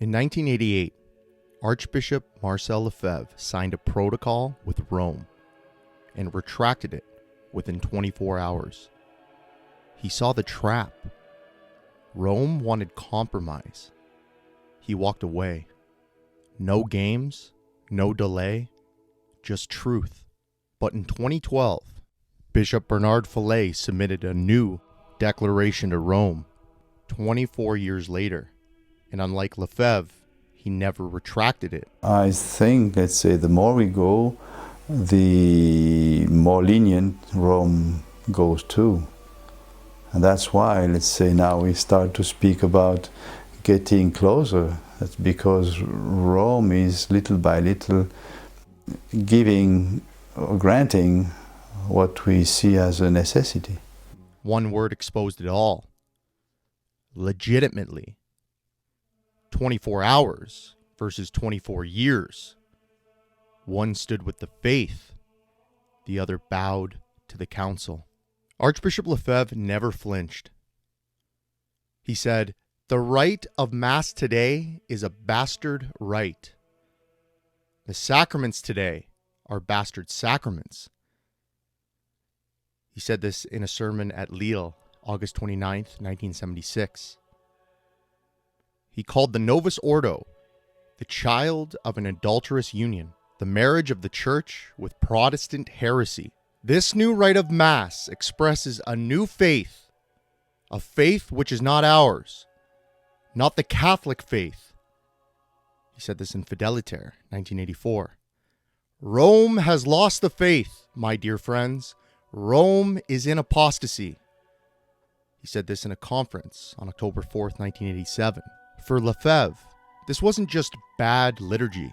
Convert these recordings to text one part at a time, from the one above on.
In 1988, Archbishop Marcel Lefebvre signed a protocol with Rome and retracted it within 24 hours. He saw the trap. Rome wanted compromise. He walked away. No games, no delay, just truth. But in 2012, Bishop Bernard Fellay submitted a new declaration to Rome 24 years later. And unlike Lefebvre, he never retracted it. I think, let's say, the more we go, the more lenient Rome goes too. And that's why, let's say, now we start to speak about getting closer. That's because Rome is little by little giving or granting what we see as a necessity. One word exposed it all. Legitimately. 24 hours versus 24 years. One stood with the faith. The other bowed to the council. Archbishop Lefebvre never flinched. He said, "The rite of Mass today is a bastard rite. The sacraments today are bastard sacraments." He said this in a sermon at Lille, August 29th, 1976. He called the Novus Ordo the child of an adulterous union, the marriage of the Church with Protestant heresy. This new rite of Mass expresses a new faith, a faith which is not ours, not the Catholic faith. He said this in Fidelity, 1984. Rome has lost the faith, my dear friends. Rome is in apostasy. He said this in a conference on October 4th, 1987. For Lefebvre, this wasn't just bad liturgy.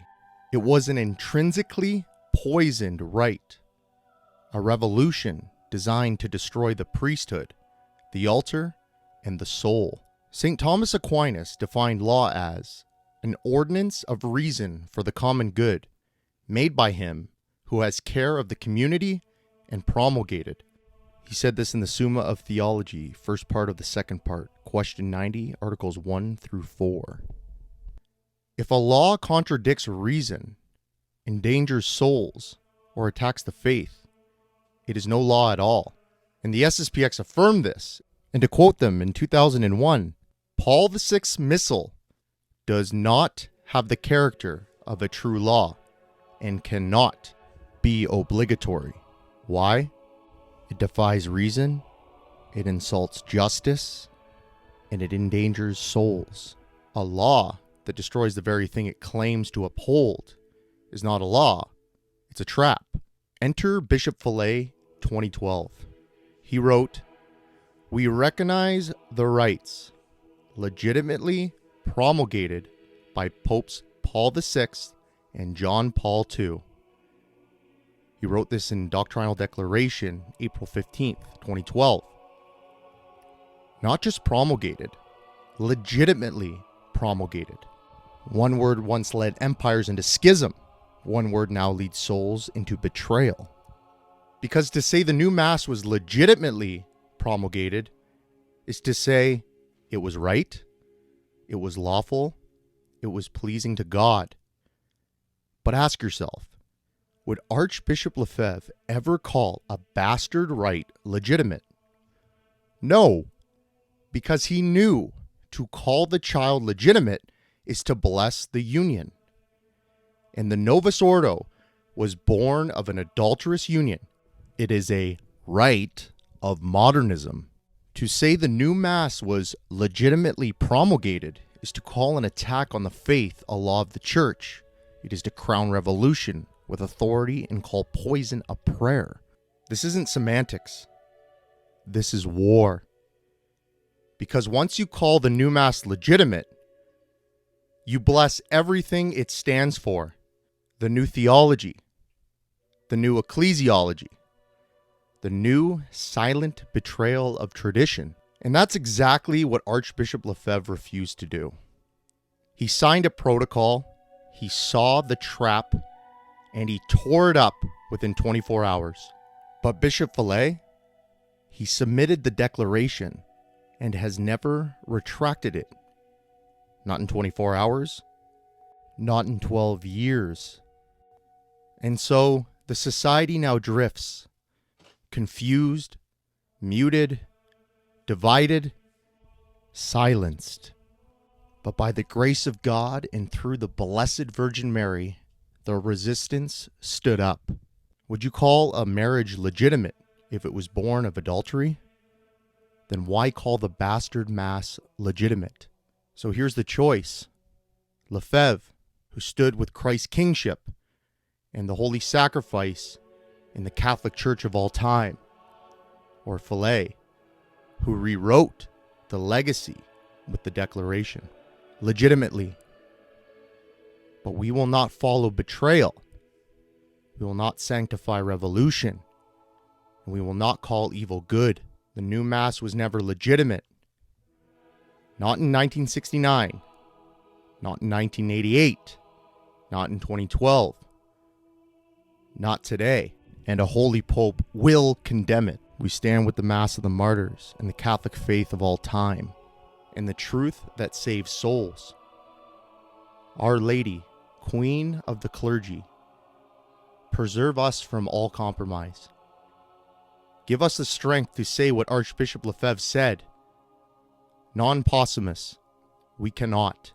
It was an intrinsically poisoned rite, a revolution designed to destroy the priesthood, the altar, and the soul. St. Thomas Aquinas defined law as an ordinance of reason for the common good, made by him who has care of the community and promulgated. He said this in the Summa of Theologiae, first part of the second part, question 90, articles 1 through 4. If a law contradicts reason, endangers souls, or attacks the faith, it is no law at all. And the SSPX affirmed this. And to quote them in 2001, Paul VI's Missal does not have the character of a true law and cannot be obligatory. Why? It defies reason, it insults justice, and it endangers souls. A law that destroys the very thing it claims to uphold is not a law, it's a trap. Enter Bishop Fellay, 2012. He wrote, "We recognize the rights legitimately promulgated by Popes Paul VI and John Paul II." He wrote this in Doctrinal Declaration, April 15th, 2012. Not just promulgated, legitimately promulgated. One word once led empires into schism. One word now leads souls into betrayal. Because to say the new Mass was legitimately promulgated is to say it was right, it was lawful, it was pleasing to God. But ask yourself, would Archbishop Lefebvre ever call a bastard rite legitimate? No, because he knew to call the child legitimate is to bless the union. And the Novus Ordo was born of an adulterous union. It is a rite of modernism. To say the new Mass was legitimately promulgated is to call an attack on the faith a law of the Church. It is to crown revolution with authority and call poison a prayer. This isn't semantics. This is war. Because once you call the new Mass legitimate, you bless everything it stands for. The new theology, the new ecclesiology, the new silent betrayal of tradition. And that's exactly what Archbishop Lefebvre refused to do. He signed a protocol, he saw the trap, and he tore it up within 24 hours. But Bishop Fellay, he submitted the declaration and has never retracted it. Not in 24 hours. Not in 12 years. And so the society now drifts, confused, muted, divided, silenced. But by the grace of God and through the Blessed Virgin Mary, the resistance stood up. Would you call a marriage legitimate if it was born of adultery? Then why call the bastard mass legitimate? So here's the choice. Lefebvre, who stood with Christ's kingship and the holy sacrifice in the Catholic Church of all time. Or Fellay, who rewrote the legacy with the Declaration. Legitimately. But we will not follow betrayal. We will not sanctify revolution. And we will not call evil good. The new Mass was never legitimate. Not in 1969. Not in 1988. Not in 2012. Not today. And a holy Pope will condemn it. We stand with the Mass of the Martyrs and the Catholic faith of all time, and the truth that saves souls. Our Lady, Queen of the clergy, preserve us from all compromise. Give us the strength to say what Archbishop Lefebvre said. Non possumus, we cannot.